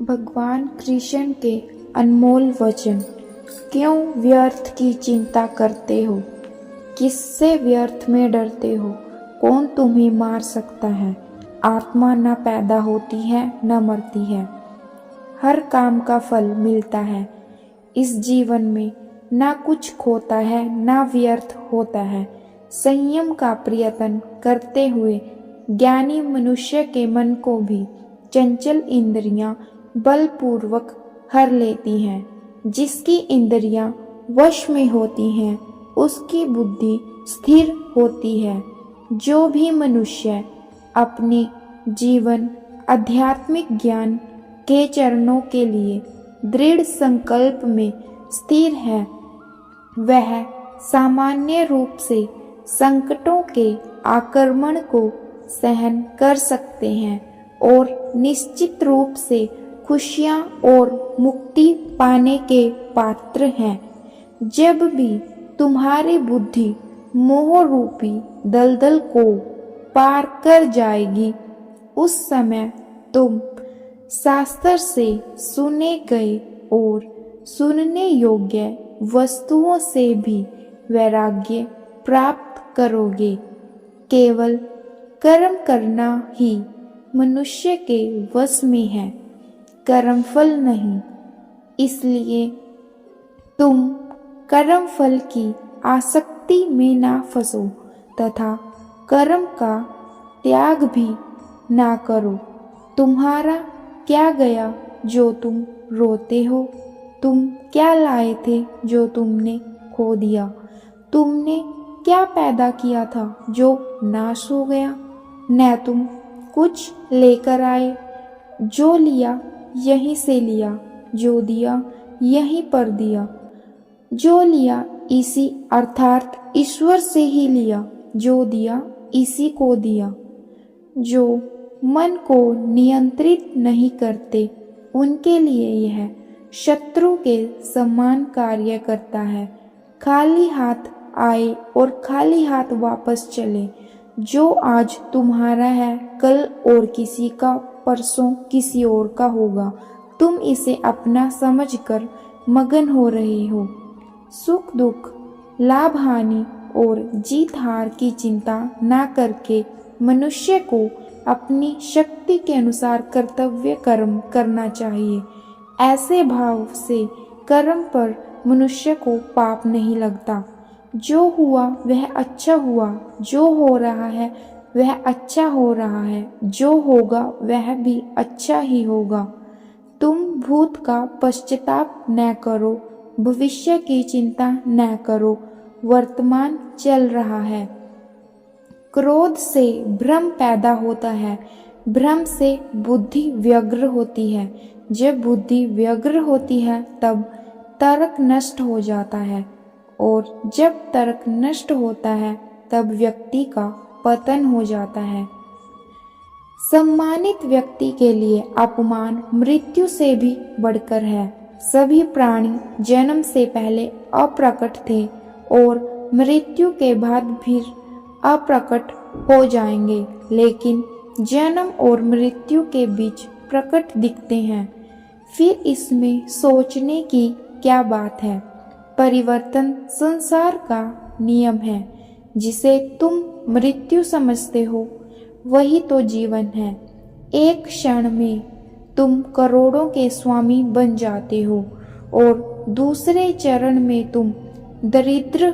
भगवान कृष्ण के अनमोल वचन। क्यों व्यर्थ की चिंता करते हो? किससे व्यर्थ में डरते हो? कौन तुम्हें मार सकता है? आत्मा न पैदा होती है न मरती है, हर काम का फल मिलता है। इस जीवन में ना कुछ खोता है ना व्यर्थ होता है। संयम का प्रयत्न करते हुए ज्ञानी मनुष्य के मन को भी चंचल इंद्रियां बलपूर्वक हर लेती हैं। जिसकी इंद्रियां वश में होती हैं उसकी बुद्धि स्थिर होती है। जो भी मनुष्य अपने जीवन आध्यात्मिक ज्ञान के चरणों के लिए दृढ़ संकल्प में स्थिर है, वह सामान्य रूप से संकटों के आक्रमण को सहन कर सकते हैं और निश्चित रूप से खुशियां और मुक्ति पाने के पात्र हैं। जब भी तुम्हारी बुद्धि मोह रूपी दलदल को पार कर जाएगी, उस समय तुम शास्त्र से सुने गए और सुनने योग्य वस्तुओं से भी वैराग्य प्राप्त करोगे। केवल कर्म करना ही मनुष्य के वश में है, कर्मफल नहीं। इसलिए तुम कर्मफल की आसक्ति में ना फंसो तथा कर्म का त्याग भी ना करो। तुम्हारा क्या गया जो तुम रोते हो? तुम क्या लाए थे जो तुमने खो दिया? तुमने क्या पैदा किया था जो नाश हो गया? न तुम कुछ लेकर आए, जो लिया यहीं से लिया, जो दिया यहीं पर दिया। जो लिया इसी अर्थात ईश्वर से ही लिया, जो दिया इसी को दिया। जो मन को नियंत्रित नहीं करते उनके लिए यह शत्रु के समान कार्य करता है। खाली हाथ आए और खाली हाथ वापस चले। जो आज तुम्हारा है कल और किसी का, परसों किसी और का होगा। तुम इसे अपना समझकर मगन हो रहे हो। सुख दुख, लाभ हानि और जीत हार की चिंता ना करके मनुष्य को अपनी शक्ति के अनुसार कर्तव्य कर्म करना चाहिए। ऐसे भाव से कर्म पर मनुष्य को पाप नहीं लगता। जो हुआ वह अच्छा हुआ, जो हो रहा है वह अच्छा हो रहा है, जो होगा वह भी अच्छा ही होगा। तुम भूत का पश्चाताप न करो, भविष्य की चिंता न करो। वर्तमान चल रहा है। क्रोध से भ्रम पैदा होता है, भ्रम से बुद्धि व्यग्र होती है। जब बुद्धि व्यग्र होती है तब तर्क नष्ट हो जाता है, और जब तर्क नष्ट होता है तब व्यक्ति का पतन हो जाता है। सम्मानित व्यक्ति के लिए अपमान मृत्यु से भी बढ़कर है। सभी प्राणी जन्म से पहले अप्रकट थे और मृत्यु के बाद फिर अप्रकट हो जाएंगे, लेकिन जन्म और मृत्यु के बीच प्रकट दिखते हैं। फिर इसमें सोचने की क्या बात है? परिवर्तन संसार का नियम है। जिसे तुम मृत्यु समझते हो वही तो जीवन है। एक क्षण में तुम करोड़ों के स्वामी बन जाते हो और दूसरे चरण में तुम दरिद्र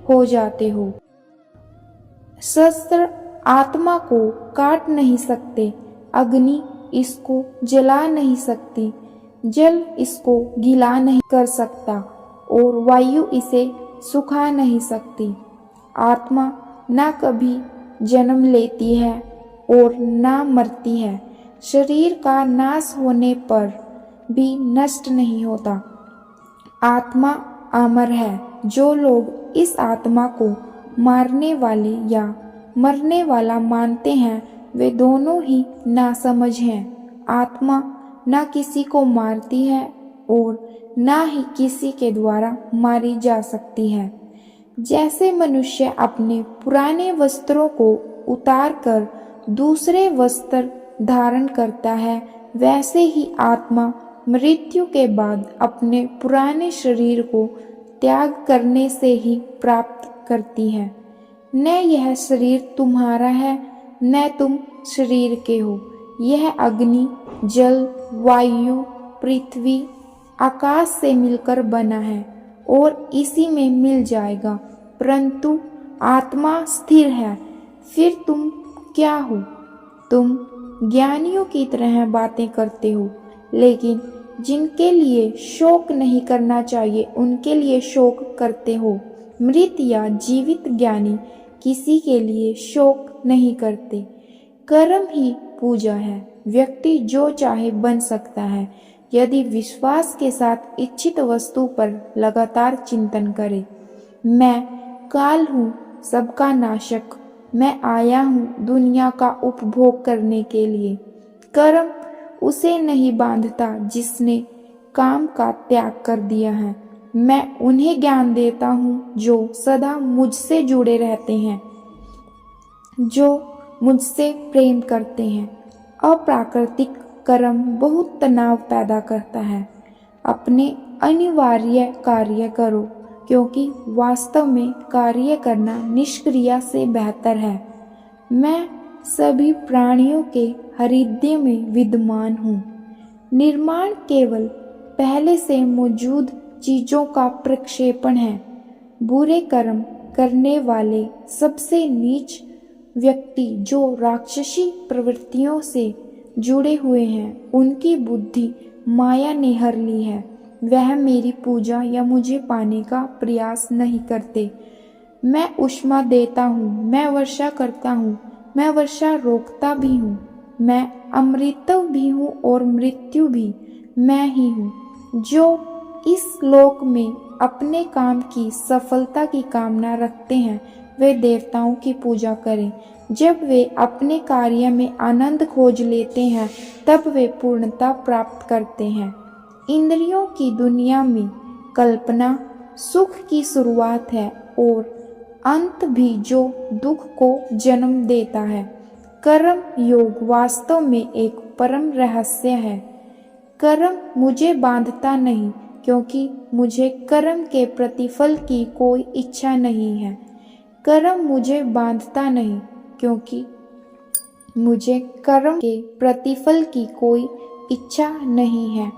हो जाते हो। शस्त्र आत्मा को काट नहीं सकते, अग्नि इसको जला नहीं सकती, जल इसको गीला नहीं कर सकता और वायु इसे सुखा नहीं सकती। आत्मा ना कभी जन्म लेती है और ना मरती है। शरीर का नाश होने पर भी नष्ट नहीं होता। आत्मा अमर है। जो लोग इस आत्मा को मारने वाले या मरने वाला मानते हैं वे दोनों ही नासमझ हैं। आत्मा ना किसी को मारती है और ना ही किसी के द्वारा मारी जा सकती है। जैसे मनुष्य अपने पुराने वस्त्रों को उतार कर दूसरे वस्त्र धारण करता है, वैसे ही आत्मा मृत्यु के बाद अपने पुराने शरीर को त्याग करने से ही प्राप्त करती है। न यह शरीर तुम्हारा है, न तुम शरीर के हो। यह अग्नि, जल, वायु, पृथ्वी, आकाश से मिलकर बना है और इसी में मिल जाएगा, परंतु आत्मा स्थिर है। फिर तुम क्या हो? तुम ज्ञानियों की तरह बातें करते हो, लेकिन जिनके लिए शोक नहीं करना चाहिए उनके लिए शोक करते हो। मृत या जीवित ज्ञानी किसी के लिए शोक नहीं करते। कर्म ही पूजा है। व्यक्ति जो चाहे बन सकता है यदि विश्वास के साथ इच्छित वस्तु पर लगातार चिंतन करे। मैं काल हूँ, सबका नाशक। मैं आया हूँ दुनिया का उपभोग करने के लिए। कर्म उसे नहीं बांधता जिसने काम का त्याग कर दिया है। मैं उन्हें ज्ञान देता हूँ जो सदा मुझसे जुड़े रहते हैं, जो मुझसे प्रेम करते हैं। अप्राकृतिक कर्म बहुत तनाव पैदा करता है। अपने अनिवार्य कार्य करो, क्योंकि वास्तव में कार्य करना निष्क्रिय से बेहतर है। मैं सभी प्राणियों के हृदय में विद्यमान हूँ। निर्माण केवल पहले से मौजूद चीजों का प्रक्षेपण है। बुरे कर्म करने वाले सबसे नीच व्यक्ति जो राक्षसी प्रवृत्तियों से जुड़े हुए हैं, उनकी बुद्धि माया ने हर ली है। वह मेरी पूजा या मुझे पाने का प्रयास नहीं करते। मैं ऊष्मा देता हूँ, मैं वर्षा करता हूँ, मैं वर्षा रोकता भी हूँ। मैं अमृत भी हूँ और मृत्यु भी मैं ही हूँ। जो इस लोक में अपने काम की सफलता की कामना रखते हैं वे देवताओं की पूजा करें। जब वे अपने कार्य में आनंद खोज लेते हैं तब वे पूर्णता प्राप्त करते हैं। इंद्रियों की दुनिया में कल्पना सुख की शुरुआत है और अंत भी जो दुख को जन्म देता है। कर्म योग वास्तव में एक परम रहस्य है। कर्म मुझे बांधता नहीं, क्योंकि मुझे कर्म के प्रतिफल की कोई इच्छा नहीं है। कर्म मुझे बांधता नहीं, क्योंकि मुझे कर्म के प्रतिफल की कोई इच्छा नहीं है।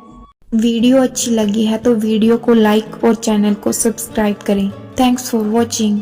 वीडियो अच्छी लगी है तो वीडियो को लाइक और चैनल को सब्सक्राइब करें। Thanks for watching.